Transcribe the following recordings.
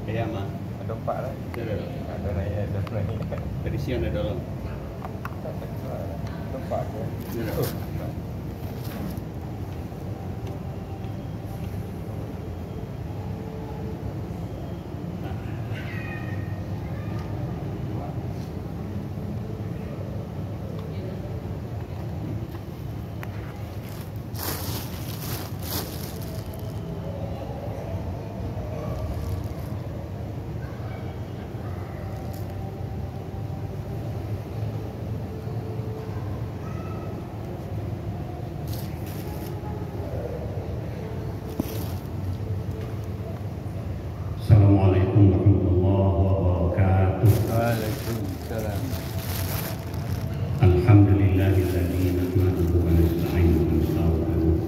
Kaya mah. Ada 4 lah. Ada naik, ada naik. Tadi siang ada dalam. Ada 4 je. Assalamualaikum warahmatullahi wabarakatuh. Waalaikumsalam. Alhamdulillahilladzi nahmaduhu wa nasta'inuhu wa nastaghfiruh.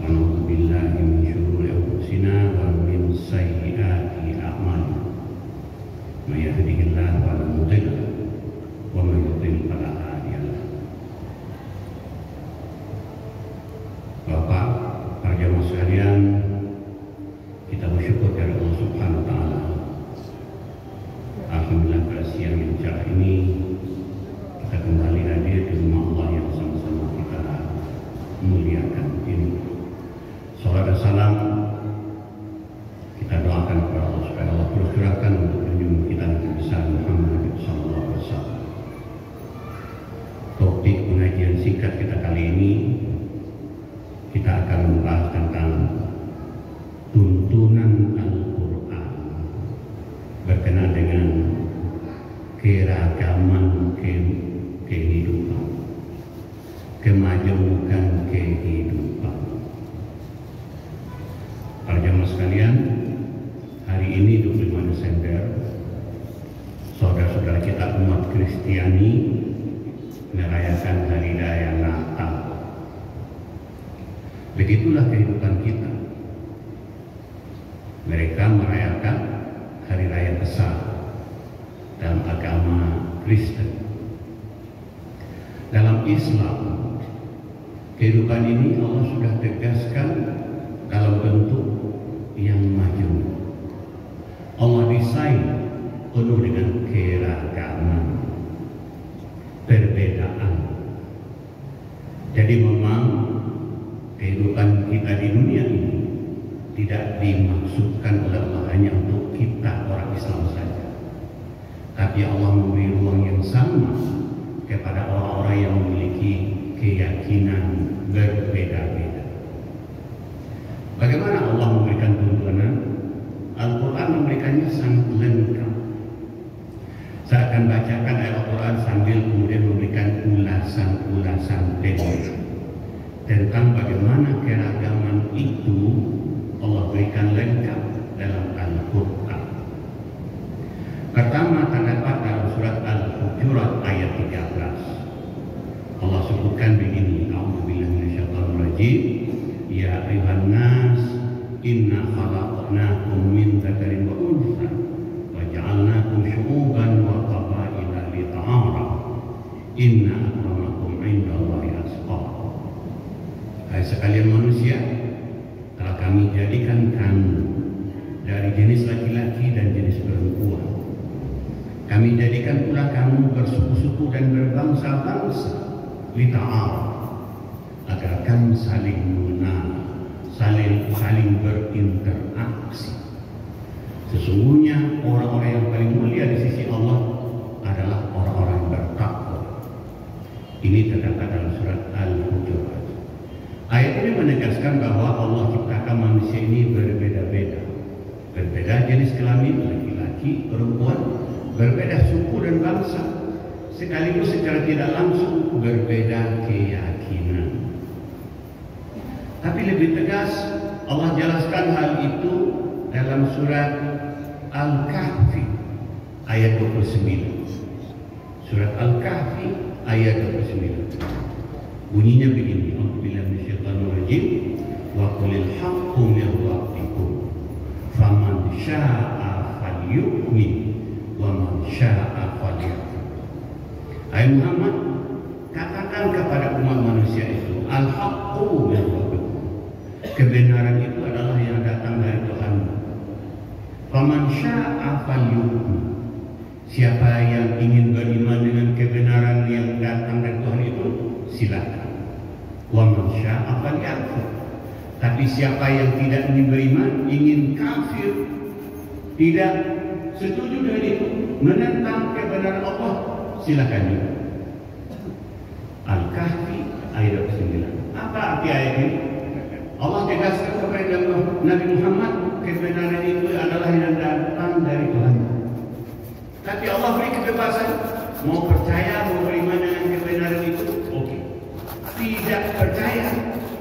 Wa na'udzu billahi min shururi anfusina wa min sayyiati a'malina. May yahdihillahu fala mudilla lahu wa may yudlil fala hadiya lahu. Bapak, para jamaah sekalian, kita bersyukur kepada Allah Subhanahu wa taala. Alhamdulillah pada siang yang cerah ini kita kembali hadir di rumah Allah yang sama-sama kita muliakan ini. Salat dan salam kita doakan kepada Allah supaya Allah terus curahkan untuk junjungan kita Nabi besar Muhammad sallallahu alaihi wasallam. Topik pengajian singkat kita kali ini kita akan membahas tentang tuntunan Al-Quran berkenaan dengan keragaman kehidupan, kemajemukan kehidupan. Para jamaah sekalian, hari ini 25 Desember, saudara-saudara kita umat Kristiani merayakan Hari Raya Natal. Begitulah kehidupan kita. Mereka merayakan hari raya besar dalam agama Kristen. Dalam Islam, kehidupan ini Allah sudah tegaskan dalam bentuk yang maju. Allah desain penuh dengan keragaman, perbedaan. Jadi memang kehidupan kita di dunia ini tidak dimaksudkan oleh Allah hanya untuk kita orang Islam saja, tapi Allah memberi ruang yang sama kepada orang-orang yang memiliki keyakinan berbeda-beda. Bagaimana Allah memberikan tuntunan? Al-Quran memberikannya sangat lengkap. Saya akan bacakan ayat Al-Quran sambil kemudian memberikan ulasan-ulasan teknis tentang bagaimana keragaman itu Allah berikan lengkap dalam Al-Quran. Pertama terdapat dalam surat Al-Hujurat ayat 13. Allah sebutkan begini, A'udzubillahi minasyaitonir rajim. Ya ayuhan nas, inna khalaqnakum min dzakarin wa untha wa ja'alnakum syu'uban wa qabaila lita'arafu. Inna akramakum 'indallahi atqakum. Hai sekalian manusia, telah kami jadikan kamu dari jenis laki-laki dan jenis perempuan. Kami jadikan pula kamu bersuku-suku dan berbangsa-bangsa, lita'araf, agar kamu saling mengenal, saling berinteraksi. Sesungguhnya orang-orang yang paling mulia di sisi Allah adalah orang-orang yang bertakwa. Ini terdapat dalam surat Al-Hujurat. Ayat ini menegaskan bahwa Allah ciptakan manusia ini berbeda-beda. Berbeda jenis kelamin, laki-laki, perempuan, berbeda suku dan bangsa. Sekaligus secara tidak langsung berbeda keyakinan. Tapi lebih tegas Allah jelaskan hal itu dalam surat Al-Kahfi ayat 29. Surat Al-Kahfi ayat 29. Bunyinya begini, A'udzubillahi minasyaitonir rajim, wa qulil haqqu min rabbikum faman syaa'a falyu'min wa man syaa'a falyakfur. Hai Muhammad, katakan kepada umat manusia itu, al-haqqu min rabbikum. Kebenaran itu adalah yang datang dari Tuhan. Faman syaa falyu'min. Siapa yang ingin beriman dengan kebenaran yang datang dari Tuhan itu, silakan. Wa man syaa falyakfur. Tapi siapa yang tidak ingin beriman, ingin kafir, tidak setuju dengan itu, menentang kebenaran Allah, silakan juga. Al-Kahfi ayat 9. Apa arti ayat ini? Allah tegaskan kepada Nabi Muhammad, kebenaran itu adalah yang datang dari Tuhan. Tapi Allah beri kebebasan, mau percaya, mau beriman dengan kebenaran itu, oke. Tidak percaya,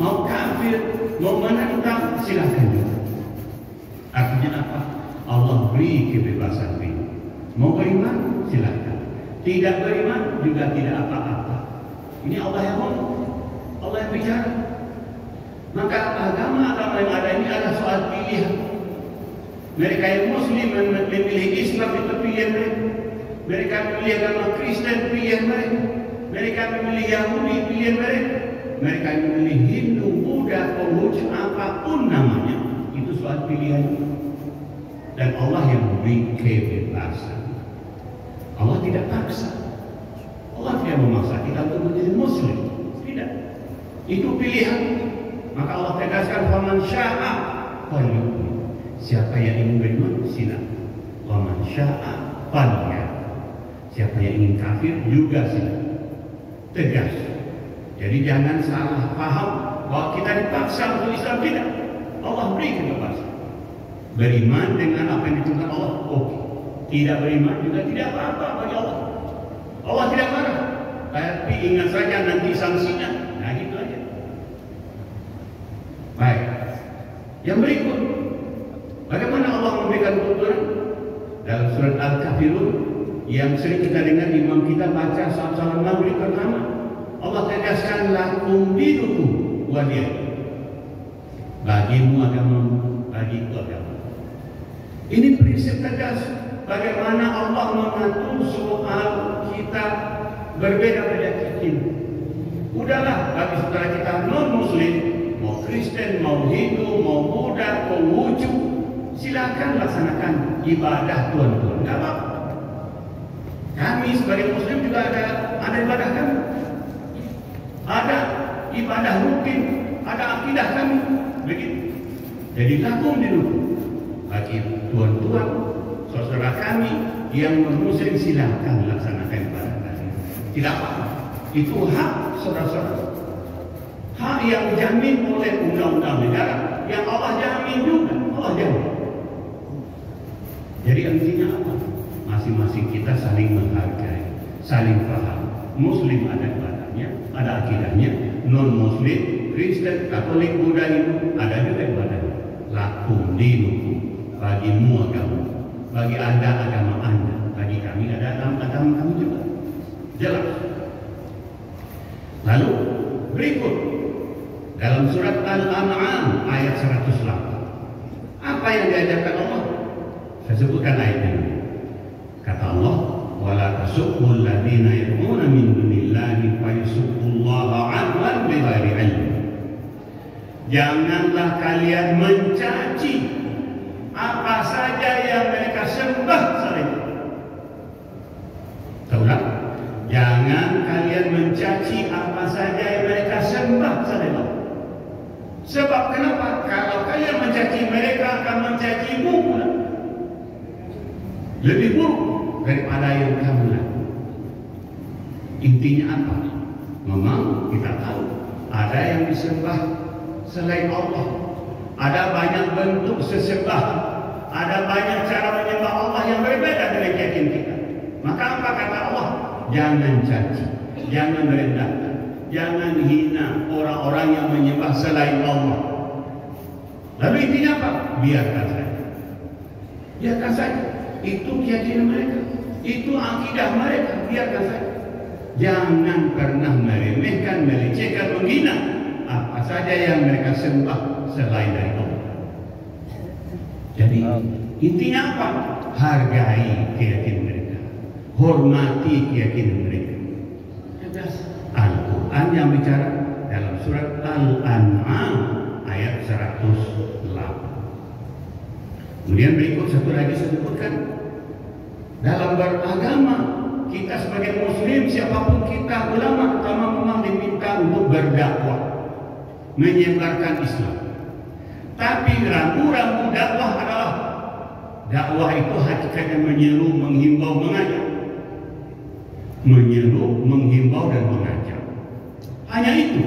mau kafir, mau menentang, silakan juga. Artinya apa? Allah beri kebebasan ini. Mau beriman, silakan. Tidak beriman juga tidak apa-apa. Ini Allah yang ngomong, Allah yang bicara. Maka agama-agama yang ada ini adalah soal pilihan. Mereka yang Muslim memilih Islam itu pilihan mereka. Mereka memilih agama Kristen pilihan mereka. Mereka memilih Yahudi pilihan mereka. Mereka memilih Hindu, Buddha, Konghucu, apapun namanya, itu soal pilihan. Dan Allah yang memberi kebebasan. Allah tidak paksa. Allah tidak memaksa kita untuk menjadi Muslim. Tidak. Itu pilihan. Maka Allah tegaskan, faman syaa falyu'min. Siapa yang ingin beriman, silakan. Faman syaa falyakfur. Siapa yang ingin kafir juga silakan. Tegas. Jadi jangan salah paham bahwa kita dipaksa untuk Islam, tidak. Allah beri kebebasan. Beriman dengan apa yang ditentukan Allah, oke. Tidak beriman juga tidak apa-apa bagi Allah. Allah tidak marah. Tapi ingat saja nanti sanksinya. Nah gitu aja. Baik. Yang berikut, bagaimana Allah memberikan tuntunan dalam surat Al-Kafirun yang sering kita dengar imam kita baca saat salat maghrib pertama. Allah tegaskan lakum dinukum waliyah. Bagimu agamamu, bagiku agama. Ini prinsip tegas bagaimana Allah mengatur soal kita berbeda-beda kita. Udahlah bagi saudara kita non-Muslim, mau Kristen, mau Hindu, mau Buddha, Konghucu, silakan laksanakan ibadah Tuhan. Tidak apa-apa. Kami sebagai Muslim juga ada ibadah kami, ada ibadah rutin, ada akidah kami, begitu. Jadi lakum dinukum bagi tuan-tuan, saudara kami yang non-Muslim, silakan laksanakan ibadah kami. Tidak apa-apa. Itu hak saudara-saudara. Hak yang dijamin oleh undang-undang negara, yang Allah jamin juga. Allah jamin. Jadi intinya apa? Masing-masing kita saling menghargai, saling paham. Muslim ada ibadahnya, ada akidahnya. Non-Muslim, Kristen, Katolik, Buddha, Hindu, ada juga ibadahnya. Lakum dinukum, bagimu agama, bagi anda agama anda, bagi kami ada agama kami juga. Jelas. Lalu berikut dalam surat Al-An'am ayat 108. Apa yang diajarkan Allah? Saya sebutkan ayat ini. Kata Allah, wala tasubbul ladzina yad'una min dunillahi fayusubbullaha 'adwan bighairi 'ilm. Janganlah kalian mencaci apa saja yang mereka sembah selain Allah. Taulah, jangan kalian mencaci apa saja yang mereka sembah selain Allah. Sebab kenapa? Kalau kalian mencaci mereka, akan mencacimu pula. Lebih buruk daripada yang kamu lakukan. Intinya apa? Memang kita tahu ada yang disembah selain Allah, ada banyak bentuk sesembahan, ada banyak cara menyembah Allah yang berbeda dengan keyakinan kita. Maka apa kata Allah? Jangan caci, jangan merendahkan, jangan hina orang-orang yang menyembah selain Allah. Lalu intinya apa? Biarkan saja. Biarkan saja. Itu keyakinan mereka, itu akidah mereka, biarkan saja. Jangan pernah meremehkan, melecehkan, menghina apa saja yang mereka sembah selain dari Allah. Jadi intinya apa? Hargai keyakinan mereka, hormati keyakinan mereka. Al-Quran yang bicara dalam surat Al-An'am ayat 108. Kemudian berikut satu lagi saya sebutkan, dalam beragama kita sebagai muslim, siapapun kita, ulama memang diminta untuk berdakwah, menyebarkan Islam. Tapi rambu-rambu dakwah adalah dakwah itu hakikatnya menyeru, menghimbau, mengajak. Menyeru, menghimbau dan mengajak. Hanya itu.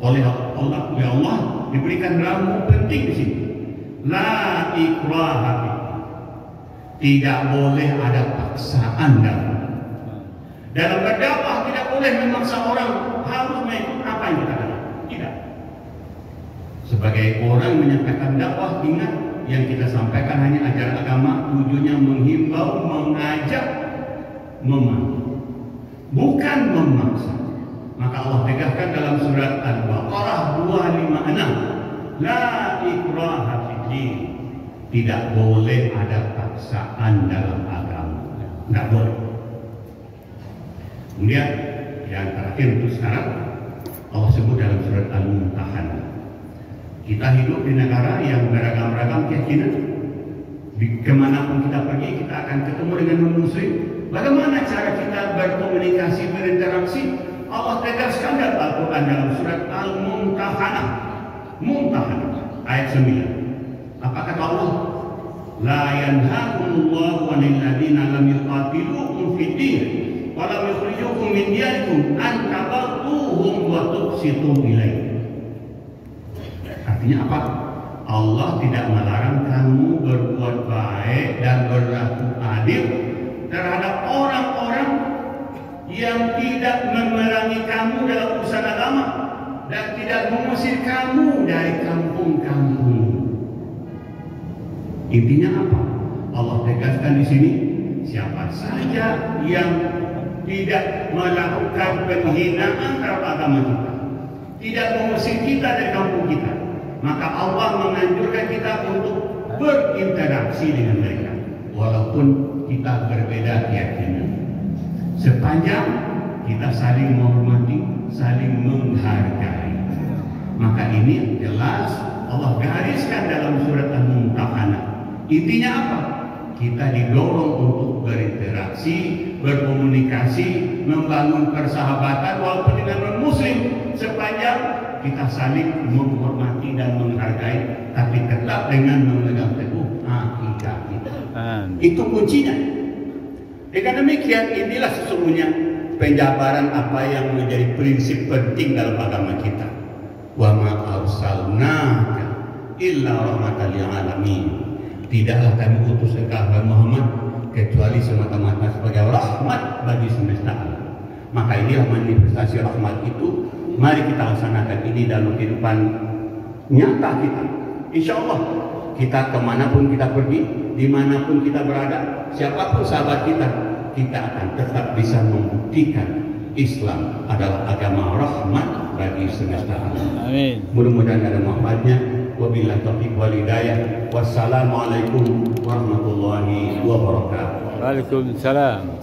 Oleh Allah diberikan rambu penting di sini. La ikraha fi. Tidak boleh ada paksaan dalam berdakwah. Tidak boleh memaksa orang harus mengikut apa yang kita katakan. Tidak. Sebagai orang menyampaikan dakwah, ingat yang kita sampaikan hanya ajaran agama, tujuannya menghimbau, mengajak, memandu, bukan memaksa. Maka Allah tegaskan dalam surat Al-Baqarah 256, la ikraha fid-din. Tidak boleh ada paksaan dalam agama. Tidak boleh. Kemudian yang terakhir untuk sekarang, Allah sebut dalam surat Al-Mumtahanah. Kita hidup di negara yang beragam-ragam keyakinan. Kemanapun kita pergi, kita akan ketemu dengan non-muslim. Bagaimana cara kita berkomunikasi, berinteraksi? Allah tegaskan dalam Al-Quran dalam surat Al-Mumtahanah, ayat 9. Apa kata Allah? La yanhaakumullahu 'anil ladzina lam yuqatilukum fid din wa lam yukhrijukum min diyarikum an tabarruhum wa tuqsitu ilaihim. Artinya apa? Allah tidak melarang kamu berbuat baik dan berlaku adil terhadap orang-orang yang tidak memerangi kamu dalam urusan agama dan tidak mengusir kamu dari kampung-kampung. Intinya apa? Allah tegaskan di sini, siapa saja yang tidak melakukan penghinaan terhadap agama kita, tidak mengusir kita dari kampung kita, maka Allah menganjurkan kita untuk berinteraksi dengan mereka, walaupun kita berbeda keyakinan. Sepanjang kita saling menghormati, saling menghargai. Maka ini jelas Allah gariskan dalam surat Al-Mumtahanah. Intinya apa? Kita didorong untuk berinteraksi, berkomunikasi, membangun persahabatan walaupun dengan non-muslim, sepanjang kita saling menghormati dan menghargai, tapi tetap dengan memegang teguh akidah kita. Itu kuncinya. Dengan demikian, inilah sesungguhnya penjabaran apa yang menjadi prinsip penting dalam agama kita. Wa ma arsalnaka illa rahmatan lil alamin. Tidaklah kami utus engkau Muhammad kecuali semata-mata sebagai rahmat bagi semesta alam. Maka inilah manifestasi rahmat itu. Mari kita laksanakan ini dalam kehidupan nyata kita. Insya Allah kita kemanapun kita pergi, dimanapun kita berada, siapapun sahabat kita, kita akan tetap bisa membuktikan Islam adalah agama rahmat bagi semesta alam. Amin. Mudah-mudahan ada manfaatnya. Wabillahi taufiq wal hidayah. Wassalamualaikum warahmatullahi wabarakatuh. Waalaikumsalam.